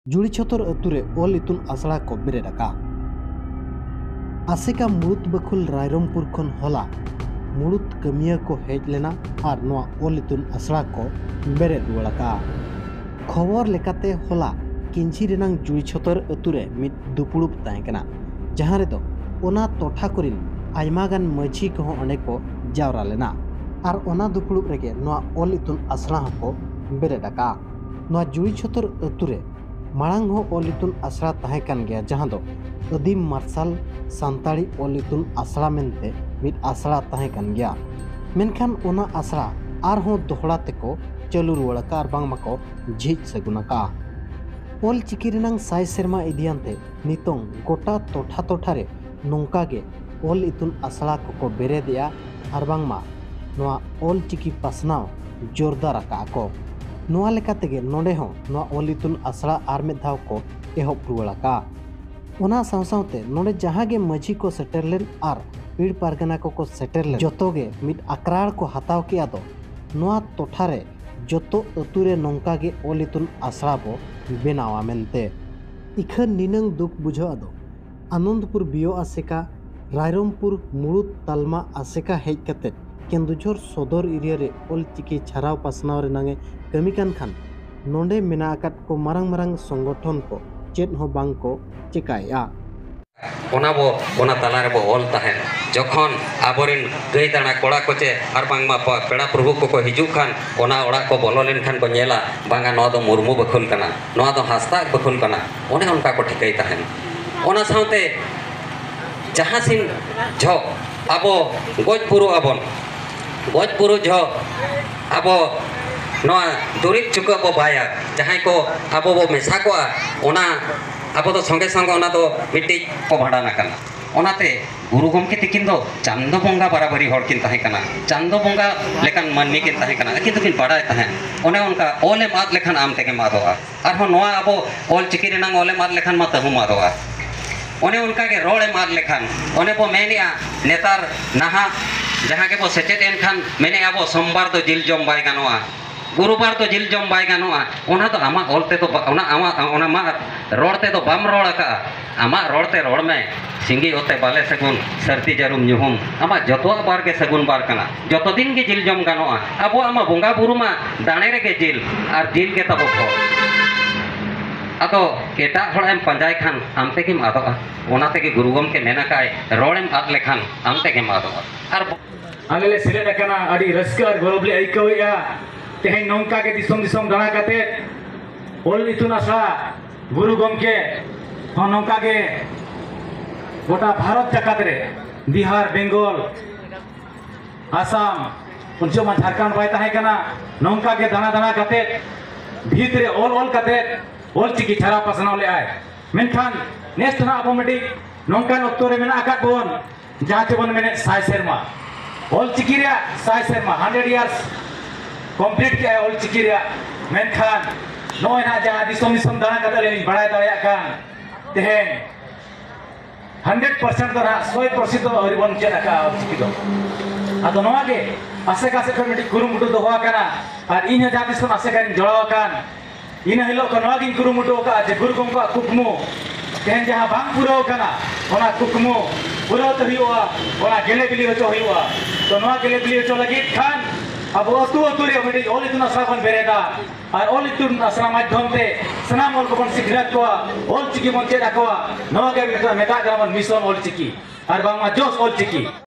जुड़ी छतर अतुरे ओल इतुन आसड़ा को बेरेद आका आसेका मुरुत बखुल रायरमपुर खन होला मुरुत कमिया को हेज लेना और नोआ ओल इतुन आसड़ा को बेरेद रुवाड़ाका खबर लेकाते होला किंझी रेनांग जुड़ी छतर अतुरे मिद दुपुड़ुब ताहेकना जहां रेदो ओना टोठा करिन आयमागान माझी को ओंडे को जावरा लेना और ओना दुपुड़ुब रेगे नोआ ओल इतुन आसड़ा को बेरेद आका नोआ जुड़ी छतर अतुरे मांग हो ओल इतुन आसड़ा ताहे कान गया जहां दो अदीम मार्शल सानताड़ी ओल इतुन आसड़ा मेनते मिद आसड़ा ताहे कान गया मेनखान ओना आसड़ा आर हो दोहड़ा तेको चालू रुवाड़ाका आर बांग माको झिज सगुनाका ओल चिकी रेनांग साय सेरमा इदियानते नितोंग गोटा टोठा टोठारे नोंका गे ओल इतुन आसड़ा को बेरेदिया आर बांग मा नोआ ओल चिकी पासनाव जोरदार आका नोआ लेकातेगे नोंडे हो नोआ ओल इतुन आसड़ा आर में धाव को एहब रुवाड़ाका ओना साव सावते नोंडे जहां गे माझी को सेटर लेन आर पीड़ पारगना को सेटर लेन जोतोगे मिद आकराड़ को हताव के आदो नोआ टोठारे जोतो अतुरे नोंका गे ओल इतुन आसड़ा बो बेनावा मेनते इखन निनंग दुख बुझो आदो आनंदपुर बियो आसेका रायरमपुर मुरुत तालमा आसेका हेज कते केंदुझर सदर एरिया रे ओल चिकी छाराव पासनाव रे नांगे कमी कान खान नोंडे मेना आकात को मारंग मारंग संगठन को चेत हो बांग को चिकाया ओना तला रे बो ओल ताहे जखन आबोरिन गई दाना कोड़ा को चे आर बांग मा पेड़ा प्रभु को हिजु खान ओना ओड़ा को बोलो लेन खान को नेला बांगा नो दो मुर्मू बखुल कना नो दो हास्ता बखुल कना ओने उनका को ठिकाई ताहेन ओना साउते जहां सिन झो आबो गोजपुरु झो आबो नोआ दुरिब चुका बो बाया जहां को आबो बो मेसा को ओना आबो तो संगे संगे ओना तो मिट्टी को भाड़ाना कना ओनाते गुरु गमके तिकिन दो चांदो बोंगा बराबरी हड़ किन ताहे कना चांदो बोंगा लेकान माननी किन ताहे कना किंतु किन बाड़ाय ताहे ओने उनका ओले मात लेखान आम तेगे मादोआ आर हो नोआ आबो ओल चिकी रेनांग ओले मात लेखान मा तहु मादोआ ओने उनका के रोड़े मार लेखान ओने बो मेनिया नेतार नाहा जहां के बो सेचेत एन खान मेने आबो सोमवार तो जिल जम बाय गानोआ गुरुवार तो जिल जम बाय गानोआ ओना तो आमा ओलते तो ओना मा रोड़ते तो बाम रोड़का आमा रोड़ते रोड़ में सिंगी होते बाले सगुन सर्दी जारुम नुहुम आमा जतो बार के सगुन बार कना जतो दिन के जिल जम गानोआ आबो आमा बोंगा बुरु मा दाणे रे के जिल आर जिल के तबो को आदो केटा हड़ेम पंजाय खान आमते के मादोआ ओनाते के गुरु गमके नेनाकाय रोड़ेम आद लेखान आमते के मादोआ आर आलेले सिलेट कना अडी रस्कर गौरवले आइकौया तेहें नौका के दिसम दिसम दाना काते ओल इतुन आसड़ा गुरु गमके हो नौका के गोटा भारत जाकात रे बिहार बेंगल आसाम उनचो मा झारखंड बाय ताहे कना नौका के दाना दाना काते भीतरे ओल काते ओल चिकी छारा पासनाव ले आय मेनखान नेस्ट ना अबो मेडी नौकान अक्तो रे मेना आकात बोन जहां चबन मेने साय सेरमा ओल चिकी रे साय सेरमा 100 इयर्स कंप्लीट किया ओल चिकी रे मेनखान नोय ना जहां दिसम दिसम दाना काते ले बड़ाय दाया कान तेहेन 100% तो ना 100% तो हरिबन चेनाका ओल चिकी दो आदो नोवा के आसे कासे को मेडी कुरुमुटु दोहा काना और इन जहां दिसम आसे कान जळाव कान इन हिलो को नोवा गिन कुरुमुटु का जे गुरु गमका कुकमु तेहेन जहां बांग पुराव काना ओना कुकमु पुराव तो हुआ ओना गेले बिली होचो हुआ तो नोवा गेले बिली होचो लगी खान अब अतु रे मेडी ओल इतुन आसड़ा बन बेरेदा और ओल इतुन आसड़ा माध्यम ते सनाम ओल को बन सिखरात को ओल चिकी बन चेदा को नोवा के मेता ग्रामन मिशन ओल चिकी और बांग मा जोस ओल चिकी।